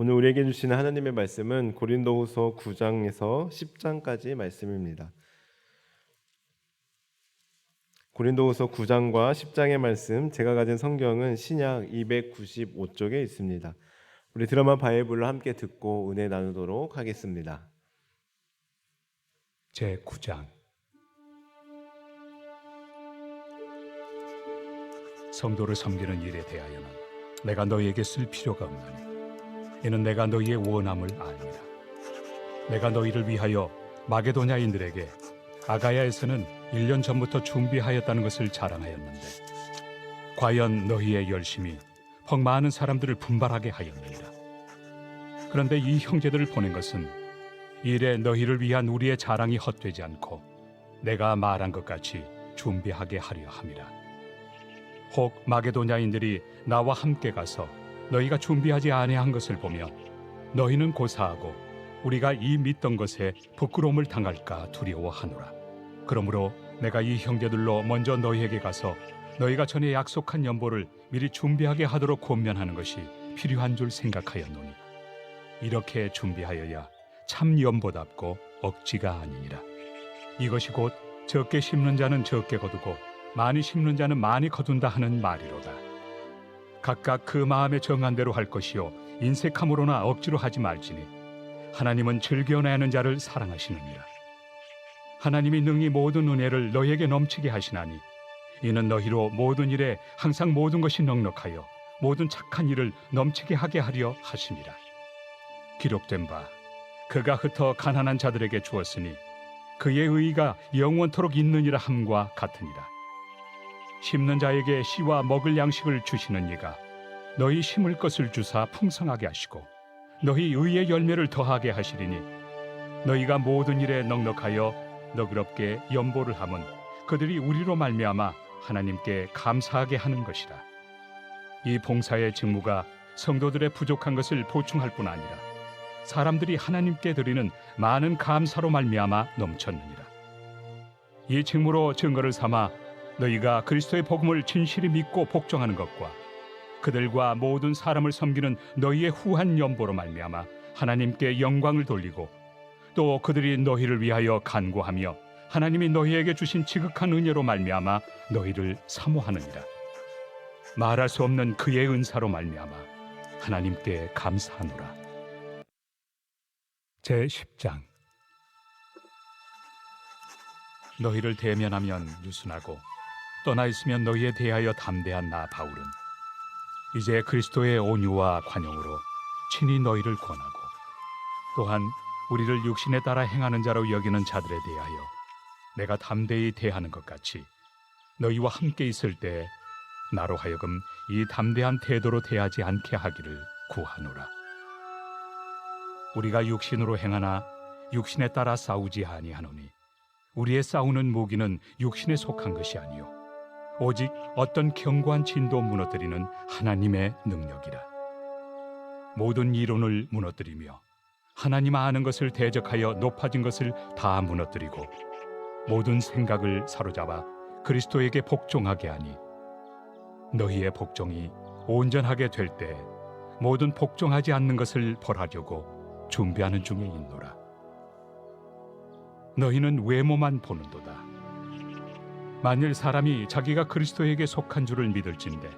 오늘 우리에게 주시는 하나님의 말씀은 고린도후서 9장에서 10장까지 말씀입니다. 고린도후서 9장과 10장의 말씀, 제가 가진 성경은 신약 295쪽에 있습니다. 우리 드라마 바이블로 함께 듣고 은혜 나누도록 하겠습니다. 제9장. 성도를 섬기는 일에 대하여는 내가 너희에게 쓸 필요가 없나니 이는 내가 너희의 원함을 알미라. 내가 너희를 위하여 마게도냐인들에게 아가야에서는 1년 전부터 준비하였다는 것을 자랑하였는데 과연 너희의 열심이 퍽 많은 사람들을 분발하게 하였느니라. 그런데 이 형제들을 보낸 것은 이래 너희를 위한 우리의 자랑이 헛되지 않고 내가 말한 것 같이 준비하게 하려 함이라. 혹 마게도냐인들이 나와 함께 가서 너희가 준비하지 아니한 것을 보며 너희는 고사하고 우리가 이 믿던 것에 부끄러움을 당할까 두려워하노라. 그러므로 내가 이 형제들로 먼저 너희에게 가서 너희가 전에 약속한 연보를 미리 준비하게 하도록 권면하는 것이 필요한 줄 생각하였노니 이렇게 준비하여야 참 연보답고 억지가 아니니라. 이것이 곧 적게 심는 자는 적게 거두고 많이 심는 자는 많이 거둔다 하는 말이로다. 각각 그 마음에 정한 대로 할 것이요 인색함으로나 억지로 하지 말지니 하나님은 즐겨내 하는 자를 사랑하시느니라. 하나님이 능히 모든 은혜를 너희에게 넘치게 하시나니 이는 너희로 모든 일에 항상 모든 것이 넉넉하여 모든 착한 일을 넘치게 하게 하려 하심이라. 기록된 바 그가 흩어 가난한 자들에게 주었으니 그의 의의가 영원토록 있느니라 함과 같으니라. 심는 자에게 씨와 먹을 양식을 주시는 이가 너희 심을 것을 주사 풍성하게 하시고 너희 의의 열매를 더하게 하시리니 너희가 모든 일에 넉넉하여 너그럽게 연보를 함은 그들이 우리로 말미암아 하나님께 감사하게 하는 것이라. 이 봉사의 직무가 성도들의 부족한 것을 보충할 뿐 아니라 사람들이 하나님께 드리는 많은 감사로 말미암아 넘쳤느니라. 이 직무로 증거를 삼아 너희가 그리스도의 복음을 진실히 믿고 복종하는 것과 그들과 모든 사람을 섬기는 너희의 후한 연보로 말미암아 하나님께 영광을 돌리고 또 그들이 너희를 위하여 간구하며 하나님이 너희에게 주신 지극한 은혜로 말미암아 너희를 사모하느니라. 말할 수 없는 그의 은사로 말미암아 하나님께 감사하노라. 제10장. 너희를 대면하면 유순하고 떠나 있으면 너희에 대하여 담대한 나 바울은 이제 그리스도의 온유와 관용으로 친히 너희를 권하고 또한 우리를 육신에 따라 행하는 자로 여기는 자들에 대하여 내가 담대히 대하는 것 같이 너희와 함께 있을 때 나로 하여금 이 담대한 태도로 대하지 않게 하기를 구하노라. 우리가 육신으로 행하나 육신에 따라 싸우지 아니하노니 우리의 싸우는 무기는 육신에 속한 것이 아니요 오직 어떤 견고한 진도 무너뜨리는 하나님의 능력이라. 모든 이론을 무너뜨리며 하나님 아는 것을 대적하여 높아진 것을 다 무너뜨리고 모든 생각을 사로잡아 그리스도에게 복종하게 하니 너희의 복종이 온전하게 될 때 모든 복종하지 않는 것을 벌하려고 준비하는 중에 있노라. 너희는 외모만 보는도다. 만일 사람이 자기가 그리스도에게 속한 줄을 믿을진대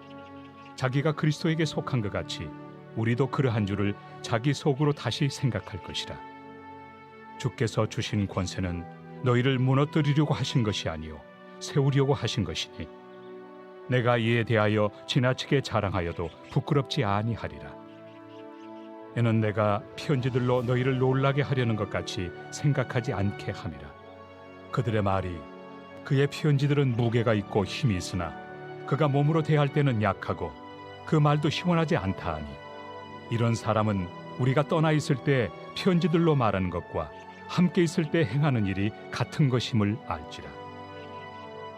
자기가 그리스도에게 속한 것 같이 우리도 그러한 줄을 자기 속으로 다시 생각할 것이라. 주께서 주신 권세는 너희를 무너뜨리려고 하신 것이 아니요 세우려고 하신 것이니 내가 이에 대하여 지나치게 자랑하여도 부끄럽지 아니하리라. 이는 내가 편지들로 너희를 놀라게 하려는 것 같이 생각하지 않게 함이라. 그들의 말이 그의 편지들은 무게가 있고 힘이 있으나 그가 몸으로 대할 때는 약하고 그 말도 시원하지 않다 하니 이런 사람은 우리가 떠나 있을 때 편지들로 말하는 것과 함께 있을 때 행하는 일이 같은 것임을 알지라.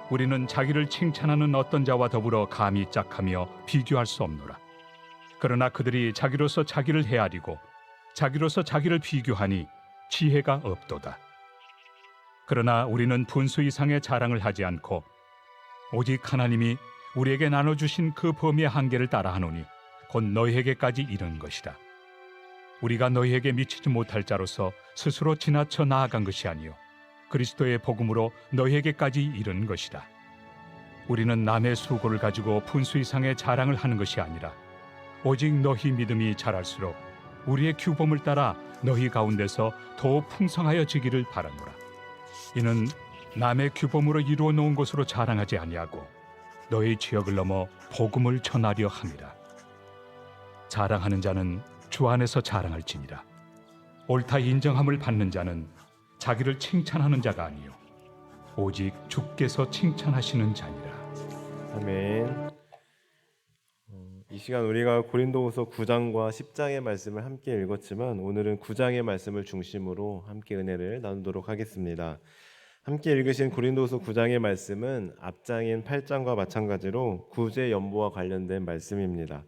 우리는 자기를 칭찬하는 어떤 자와 더불어 감히 짝하며 비교할 수 없노라. 그러나 그들이 자기로서 자기를 헤아리고 자기로서 자기를 비교하니 지혜가 없도다. 그러나 우리는 분수 이상의 자랑을 하지 않고 오직 하나님이 우리에게 나눠주신 그 범위의 한계를 따라하노니 곧 너희에게까지 이른 것이라. 우리가 너희에게 미치지 못할 자로서 스스로 지나쳐 나아간 것이 아니요 그리스도의 복음으로 너희에게까지 이른 것이다. 우리는 남의 수고를 가지고 분수 이상의 자랑을 하는 것이 아니라 오직 너희 믿음이 자랄수록 우리의 규범을 따라 너희 가운데서 더욱 풍성하여지기를 바라노라. 이는 남의 규범으로 이루어 놓은 것으로 자랑하지 아니하고 너희 지역을 넘어 복음을 전하려 함이라. 자랑하는 자는 주 안에서 자랑할지니라. 옳다 인정함을 받는 자는 자기를 칭찬하는 자가 아니요 오직 주께서 칭찬하시는 자니라. 아멘. 이 시간 우리가 고린도후서 9장과 10장의 말씀을 함께 읽었지만 오늘은 9장의 말씀을 중심으로 함께 은혜를 나누도록 하겠습니다. 함께 읽으신 고린도후서 9장의 말씀은 앞장인 8장과 마찬가지로 구제 연보와 관련된 말씀입니다.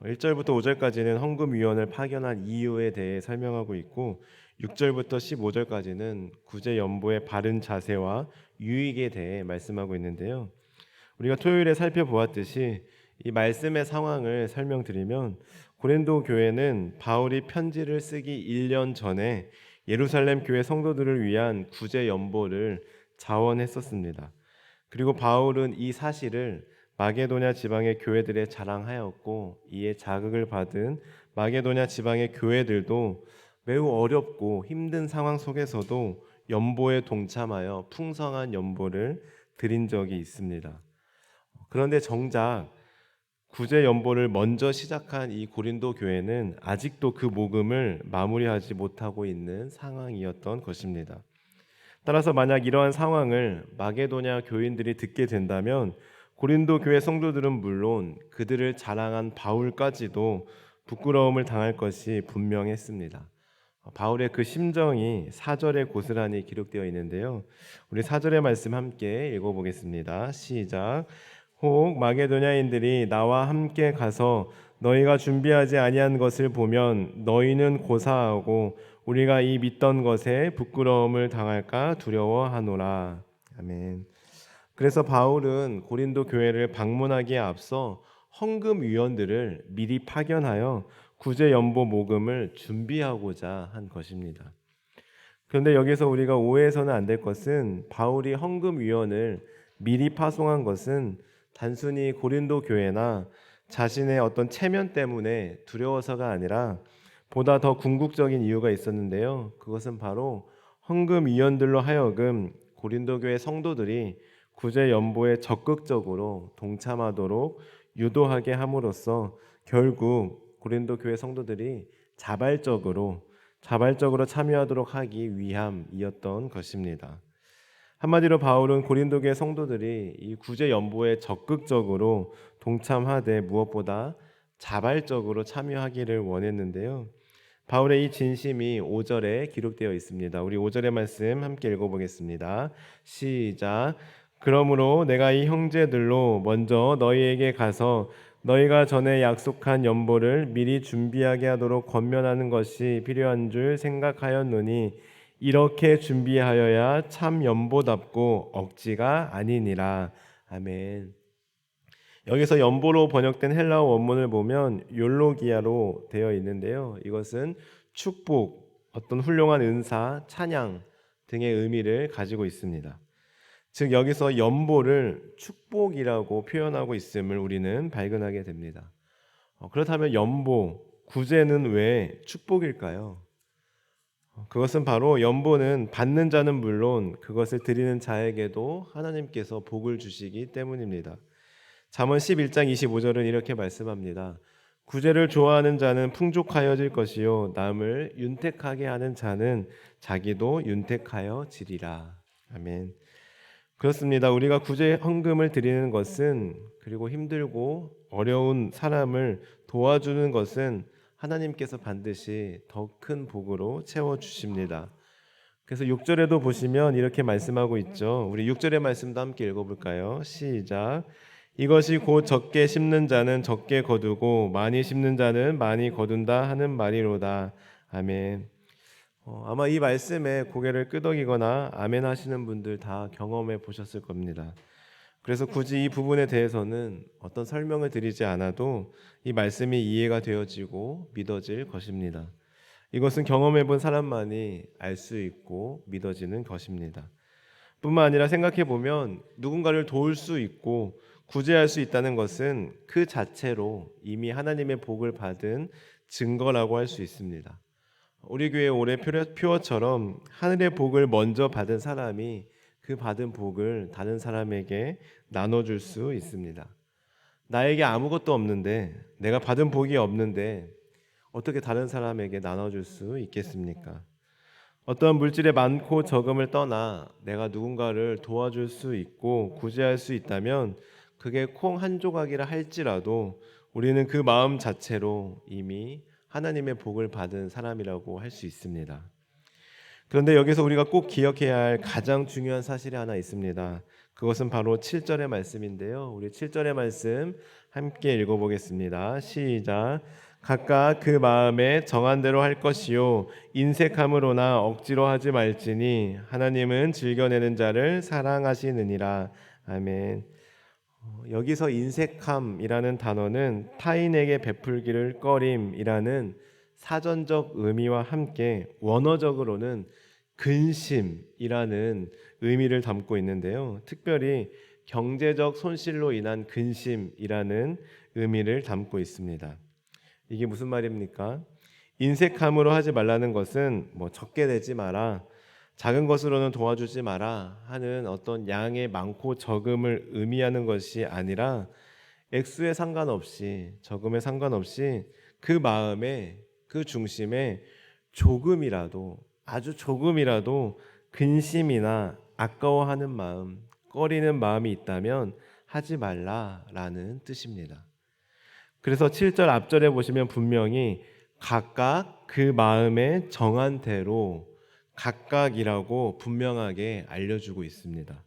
1절부터 5절까지는 헌금위원을 파견한 이유에 대해 설명하고 있고 6절부터 15절까지는 구제 연보의 바른 자세와 유익에 대해 말씀하고 있는데요. 우리가 토요일에 살펴보았듯이 이 말씀의 상황을 설명드리면 고린도 교회는 바울이 편지를 쓰기 1년 전에 예루살렘 교회 성도들을 위한 구제 연보를 자원했었습니다. 그리고 바울은 이 사실을 마게도냐 지방의 교회들에 자랑하였고 이에 자극을 받은 마게도냐 지방의 교회들도 매우 어렵고 힘든 상황 속에서도 연보에 동참하여 풍성한 연보를 드린 적이 있습니다. 그런데 정작 구제 연보를 먼저 시작한 이 고린도 교회는 아직도 그 모금을 마무리하지 못하고 있는 상황이었던 것입니다. 따라서 만약 이러한 상황을 마게도냐 교인들이 듣게 된다면 고린도 교회 성도들은 물론 그들을 자랑한 바울까지도 부끄러움을 당할 것이 분명했습니다. 바울의 그 심정이 4절에 고스란히 기록되어 있는데요. 우리 4절의 말씀 함께 읽어보겠습니다. 시작. 혹 마게도냐인들이 나와 함께 가서 너희가 준비하지 아니한 것을 보면 너희는 고사하고 우리가 이 믿던 것에 부끄러움을 당할까 두려워하노라. 아멘. 그래서 바울은 고린도 교회를 방문하기에 앞서 헌금 위원들을 미리 파견하여 구제 연보 모금을 준비하고자 한 것입니다. 그런데 여기서 우리가 오해해서는 안 될 것은 바울이 헌금 위원을 미리 파송한 것은 단순히 고린도 교회나 자신의 어떤 체면 때문에 두려워서가 아니라 보다 더 궁극적인 이유가 있었는데요. 그것은 바로 헌금 위원들로 하여금 고린도 교회 성도들이 구제 연보에 적극적으로 동참하도록 유도하게 함으로써 결국 고린도 교회 성도들이 자발적으로 참여하도록 하기 위함이었던 것입니다. 한마디로 바울은 고린도 교회 성도들이 이 구제 연보에 적극적으로 동참하되 무엇보다 자발적으로 참여하기를 원했는데요. 바울의 이 진심이 5절에 기록되어 있습니다. 우리 5절의 말씀 함께 읽어보겠습니다. 시작. 그러므로 내가 이 형제들로 먼저 너희에게 가서 너희가 전에 약속한 연보를 미리 준비하게 하도록 권면하는 것이 필요한 줄 생각하였노니 이렇게 준비하여야 참 연보답고 억지가 아니니라. 아멘. 여기서 연보로 번역된 헬라어 원문을 보면 욜로기아로 되어 있는데요. 이것은 축복, 어떤 훌륭한 은사, 찬양 등의 의미를 가지고 있습니다. 즉 여기서 연보를 축복이라고 표현하고 있음을 우리는 발견하게 됩니다. 그렇다면 연보, 구제는 왜 축복일까요? 그것은 바로 연보는 받는 자는 물론 그것을 드리는 자에게도 하나님께서 복을 주시기 때문입니다. 잠언 11장 25절은 이렇게 말씀합니다. 구제를 좋아하는 자는 풍족하여질 것이요 남을 윤택하게 하는 자는 자기도 윤택하여지리라. 아멘. 그렇습니다. 우리가 구제 헌금을 드리는 것은 그리고 힘들고 어려운 사람을 도와주는 것은 하나님께서 반드시 더 큰 복으로 채워주십니다. 그래서 6절에도 보시면 이렇게 말씀하고 있죠. 우리 6절의 말씀도 함께 읽어볼까요? 시작. 이것이 곧 적게 심는 자는 적게 거두고 많이 심는 자는 많이 거둔다 하는 말이로다. 아멘. 아마 이 말씀에 고개를 끄덕이거나 아멘 하시는 분들 다 경험해 보셨을 겁니다. 그래서 굳이 이 부분에 대해서는 어떤 설명을 드리지 않아도 이 말씀이 이해가 되어지고 믿어질 것입니다. 이것은 경험해 본 사람만이 알 수 있고 믿어지는 것입니다. 뿐만 아니라 생각해 보면 누군가를 도울 수 있고 구제할 수 있다는 것은 그 자체로 이미 하나님의 복을 받은 증거라고 할 수 있습니다. 우리 교회 올해 표어처럼 하늘의 복을 먼저 받은 사람이 그 받은 복을 다른 사람에게 나눠줄 수 있습니다. 나에게 아무것도 없는데, 내가 받은 복이 없는데 어떻게 다른 사람에게 나눠줄 수 있겠습니까? 어떤 물질의 많고 적음을 떠나 내가 누군가를 도와줄 수 있고 구제할 수 있다면 그게 콩 한 조각이라 할지라도 우리는 그 마음 자체로 이미 하나님의 복을 받은 사람이라고 할 수 있습니다. 그런데 여기서 우리가 꼭 기억해야 할 가장 중요한 사실이 하나 있습니다. 그것은 바로 7절의 말씀인데요. 우리 7절의 말씀 함께 읽어보겠습니다. 시작. 각각 그 마음에 정한 대로 할 것이요 인색함으로나 억지로 하지 말지니 하나님은 즐겨내는 자를 사랑하시느니라. 아멘. 여기서 인색함이라는 단어는 타인에게 베풀기를 꺼림이라는 사전적 의미와 함께 원어적으로는 근심이라는 의미를 담고 있는데요. 특별히 경제적 손실로 인한 근심이라는 의미를 담고 있습니다. 이게 무슨 말입니까? 인색함으로 하지 말라는 것은 적게 내지 마라, 작은 것으로는 도와주지 마라 하는 어떤 양의 많고 적음을 의미하는 것이 아니라 액수에 상관없이, 적음에 상관없이 그 마음에, 그 중심에 조금이라도, 아주 조금이라도 근심이나 아까워하는 마음, 꺼리는 마음이 있다면 하지 말라라는 뜻입니다. 그래서 7절 앞절에 보시면 분명히 각각 그 마음에 정한 대로, 각각이라고 분명하게 알려주고 있습니다.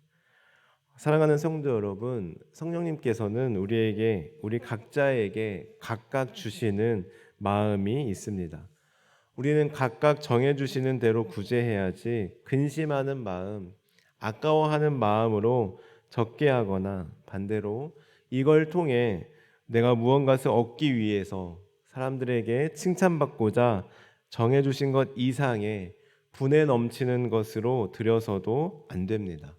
사랑하는 성도 여러분, 성령님께서는 우리 각자에게 각각 주시는 마음이 있습니다. 우리는 각각 정해주시는 대로 구제해야지 근심하는 마음, 아까워하는 마음으로 적게 하거나 반대로 이걸 통해 내가 무언가를 얻기 위해서 사람들에게 칭찬받고자 정해주신 것 이상의 분에 넘치는 것으로 들여서도 안 됩니다.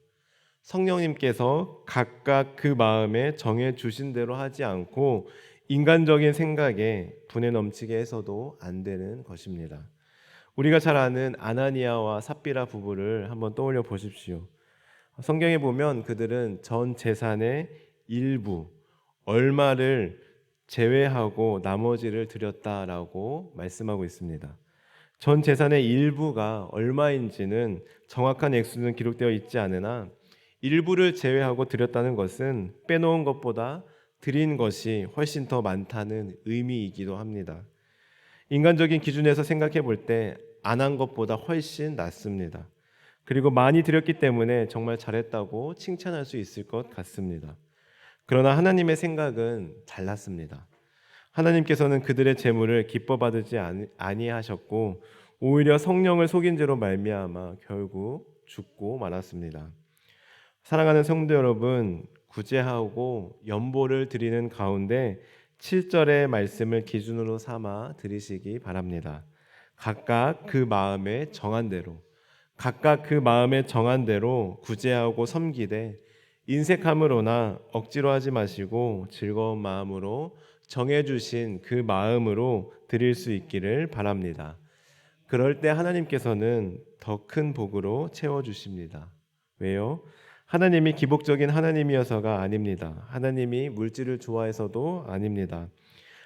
성령님께서 각각 그 마음에 정해주신 대로 하지 않고 인간적인 생각에 분에 넘치게 해서도 안 되는 것입니다. 우리가 잘 아는 아나니아와 삽비라 부부를 한번 떠올려 보십시오. 성경에 보면 그들은 전 재산의 일부, 얼마를 제외하고 나머지를 드렸다라고 말씀하고 있습니다. 전 재산의 일부가 얼마인지는 정확한 액수는 기록되어 있지 않으나 일부를 제외하고 드렸다는 것은 빼놓은 것보다 드린 것이 훨씬 더 많다는 의미이기도 합니다. 인간적인 기준에서 생각해 볼 때 안 한 것보다 훨씬 낫습니다. 그리고 많이 드렸기 때문에 정말 잘했다고 칭찬할 수 있을 것 같습니다. 그러나 하나님의 생각은 달랐습니다. 하나님께서는 그들의 재물을 기뻐 받지 아니하셨고 오히려 성령을 속인 죄로 말미암아 결국 죽고 말았습니다. 사랑하는 성도 여러분, 구제하고 연보를 드리는 가운데 7절의 말씀을 기준으로 삼아 드리시기 바랍니다. 각각 그 마음에 정한 대로, 각각 그 마음에 정한 대로 구제하고 섬기되 인색함으로나 억지로 하지 마시고 즐거운 마음으로 정해주신 그 마음으로 드릴 수 있기를 바랍니다. 그럴 때 하나님께서는 더 큰 복으로 채워주십니다. 왜요? 하나님이 기복적인 하나님이어서가 아닙니다. 하나님이 물질을 좋아해서도 아닙니다.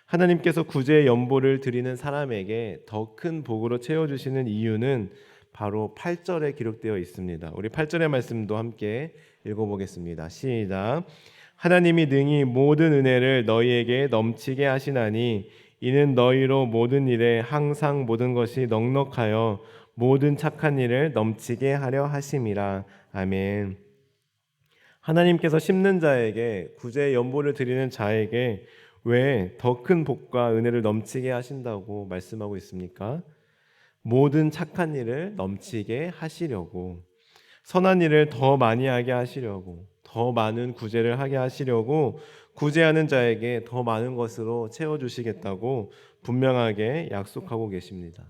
하나님께서 구제의 연보를 드리는 사람에게 더 큰 복으로 채워주시는 이유는 바로 8절에 기록되어 있습니다. 우리 8절의 말씀도 함께 읽어보겠습니다. 시작. 하나님이 능히 모든 은혜를 너희에게 넘치게 하시나니 이는 너희로 모든 일에 항상 모든 것이 넉넉하여 모든 착한 일을 넘치게 하려 하심이라. 아멘. 하나님께서 심는 자에게 구제의 연보를 드리는 자에게 왜 더 큰 복과 은혜를 넘치게 하신다고 말씀하고 있습니까? 모든 착한 일을 넘치게 하시려고, 선한 일을 더 많이 하게 하시려고, 더 많은 구제를 하게 하시려고 구제하는 자에게 더 많은 것으로 채워주시겠다고 분명하게 약속하고 계십니다.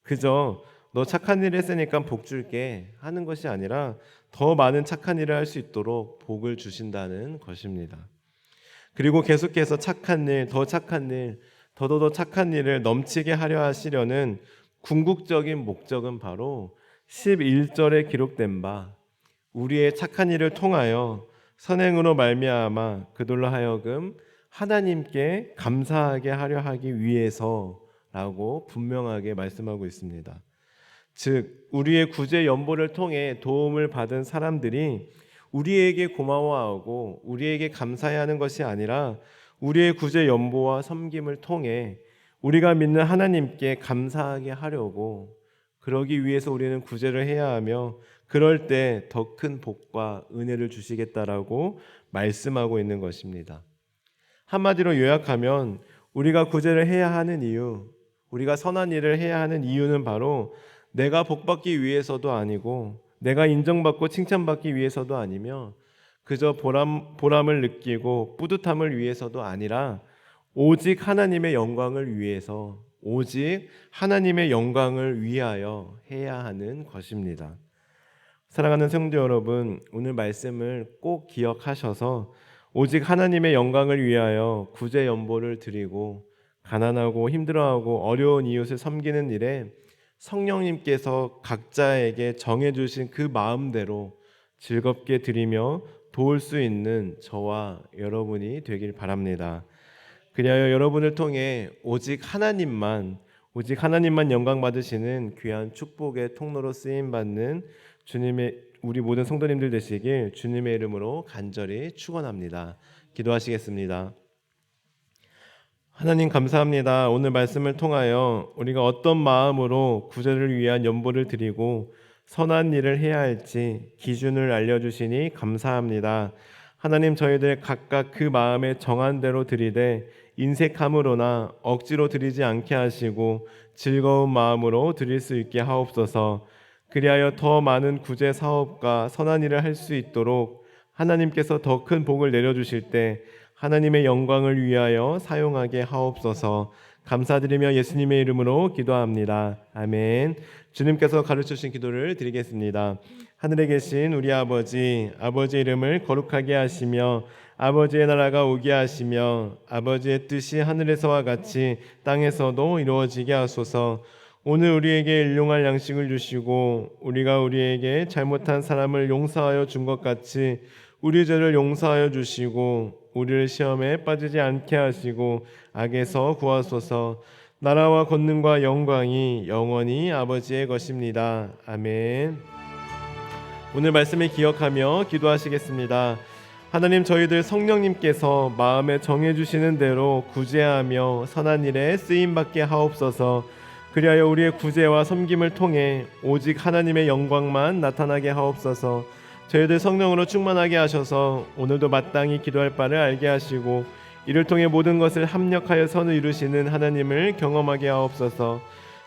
그저 너 착한 일 했으니까 복 줄게 하는 것이 아니라 더 많은 착한 일을 할 수 있도록 복을 주신다는 것입니다. 그리고 계속해서 착한 일, 더 착한 일, 더더더 착한 일을 넘치게 하려 하시려는 궁극적인 목적은 바로 11절에 기록된 바 우리의 착한 일을 통하여 선행으로 말미암아 그들로 하여금 하나님께 감사하게 하려 하기 위해서라고 분명하게 말씀하고 있습니다. 즉 우리의 구제 연보를 통해 도움을 받은 사람들이 우리에게 고마워하고 우리에게 감사해야 하는 것이 아니라 우리의 구제 연보와 섬김을 통해 우리가 믿는 하나님께 감사하게 하려고 그러기 위해서 우리는 구제를 해야 하며 그럴 때 더 큰 복과 은혜를 주시겠다라고 말씀하고 있는 것입니다. 한마디로 요약하면 우리가 구제를 해야 하는 이유, 우리가 선한 일을 해야 하는 이유는 바로 내가 복받기 위해서도 아니고 내가 인정받고 칭찬받기 위해서도 아니며 그저 보람을 느끼고 뿌듯함을 위해서도 아니라 오직 하나님의 영광을 위해서 오직 하나님의 영광을 위하여 해야 하는 것입니다. 사랑하는 성도 여러분, 오늘 말씀을 꼭 기억하셔서 오직 하나님의 영광을 위하여 구제 연보를 드리고 가난하고 힘들어하고 어려운 이웃을 섬기는 일에 성령님께서 각자에게 정해주신 그 마음대로 즐겁게 드리며 도울 수 있는 저와 여러분이 되길 바랍니다. 그리하여 여러분을 통해 오직 하나님만 영광 받으시는 귀한 축복의 통로로 쓰임 받는 주님의 우리 모든 성도님들 되시길 주님의 이름으로 간절히 축원합니다. 기도하시겠습니다. 하나님 감사합니다. 오늘 말씀을 통하여 우리가 어떤 마음으로 구제를 위한 연보를 드리고 선한 일을 해야 할지 기준을 알려주시니 감사합니다. 하나님 저희들 각각 그 마음에 정한 대로 드리되 인색함으로나 억지로 드리지 않게 하시고 즐거운 마음으로 드릴 수 있게 하옵소서. 그리하여 더 많은 구제 사업과 선한 일을 할 수 있도록 하나님께서 더 큰 복을 내려주실 때 하나님의 영광을 위하여 사용하게 하옵소서. 감사드리며 예수님의 이름으로 기도합니다. 아멘. 주님께서 가르쳐주신 기도를 드리겠습니다. 하늘에 계신 우리 아버지의 이름을 거룩하게 하시며 아버지의 나라가 오게 하시며 아버지의 뜻이 하늘에서와 같이 땅에서도 이루어지게 하소서. 오늘 우리에게 일용할 양식을 주시고 우리가 우리에게 잘못한 사람을 용서하여 준 것 같이 우리 죄를 용서하여 주시고 우리를 시험에 빠지지 않게 하시고 악에서 구하소서. 나라와 권능과 영광이 영원히 아버지의 것입니다. 아멘. 오늘 말씀을 기억하며 기도하시겠습니다. 하나님 저희들 성령님께서 마음에 정해주시는 대로 구제하며 선한 일에 쓰임받게 하옵소서. 그리하여 우리의 구제와 섬김을 통해 오직 하나님의 영광만 나타나게 하옵소서. 저희들 성령으로 충만하게 하셔서 오늘도 마땅히 기도할 바를 알게 하시고 이를 통해 모든 것을 합력하여 선을 이루시는 하나님을 경험하게 하옵소서.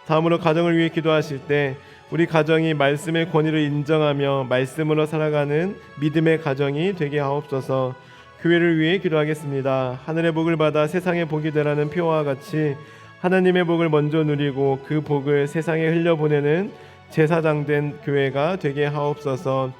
다음으로 가정을 위해 기도하실 때 우리 가정이 말씀의 권위를 인정하며 말씀으로 살아가는 믿음의 가정이 되게 하옵소서. 교회를 위해 기도하겠습니다. 하늘의 복을 받아 세상의 복이 되라는 표와 같이 하나님의 복을 먼저 누리고 그 복을 세상에 흘려보내는 제사장된 교회가 되게 하옵소서.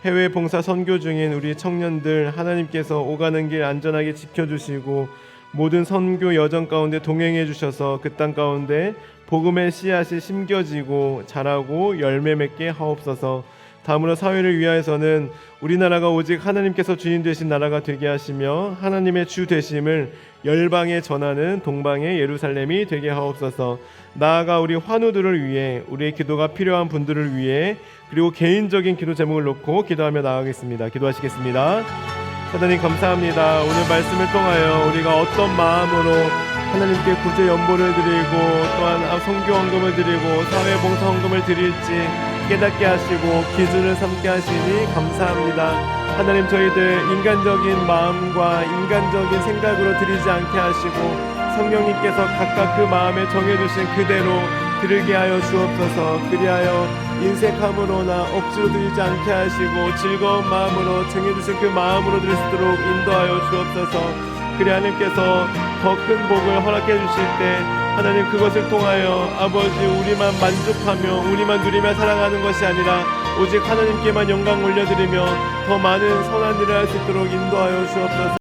해외 봉사 선교 중인 우리 청년들 하나님께서 오가는 길 안전하게 지켜주시고 모든 선교 여정 가운데 동행해 주셔서 그 땅 가운데 복음의 씨앗이 심겨지고 자라고 열매 맺게 하옵소서. 다음으로 사회를 위하여서는 우리나라가 오직 하나님께서 주인 되신 나라가 되게 하시며 하나님의 주 되심을 열방에 전하는 동방의 예루살렘이 되게 하옵소서. 나아가 우리 환우들을 위해 우리의 기도가 필요한 분들을 위해 그리고 개인적인 기도 제목을 놓고 기도하며 나아가겠습니다. 기도하시겠습니다. 하나님 감사합니다. 오늘 말씀을 통하여 우리가 어떤 마음으로 하나님께 구제 연보를 드리고 또한 선교 헌금을 드리고 사회 봉사 헌금을 드릴지 깨닫게 하시고 기준을 삼게 하시니 감사합니다. 하나님 저희들 인간적인 마음과 인간적인 생각으로 드리지 않게 하시고 성령님께서 각각 그 마음에 정해주신 그대로 드리게 하여 주옵소서. 그리하여 인색함으로나 억지로 드리지 않게 하시고 즐거운 마음으로 정해주신 그 마음으로 드릴 수 있도록 인도하여 주옵소서. 그리 하나님께서 더 큰 복을 허락해 주실 때 하나님 그것을 통하여 아버지 우리만 만족하며 우리만 누리며 살아가는 것이 아니라 오직 하나님께만 영광 올려드리며 더 많은 선한 일을 할 수 있도록 인도하여 주옵소서.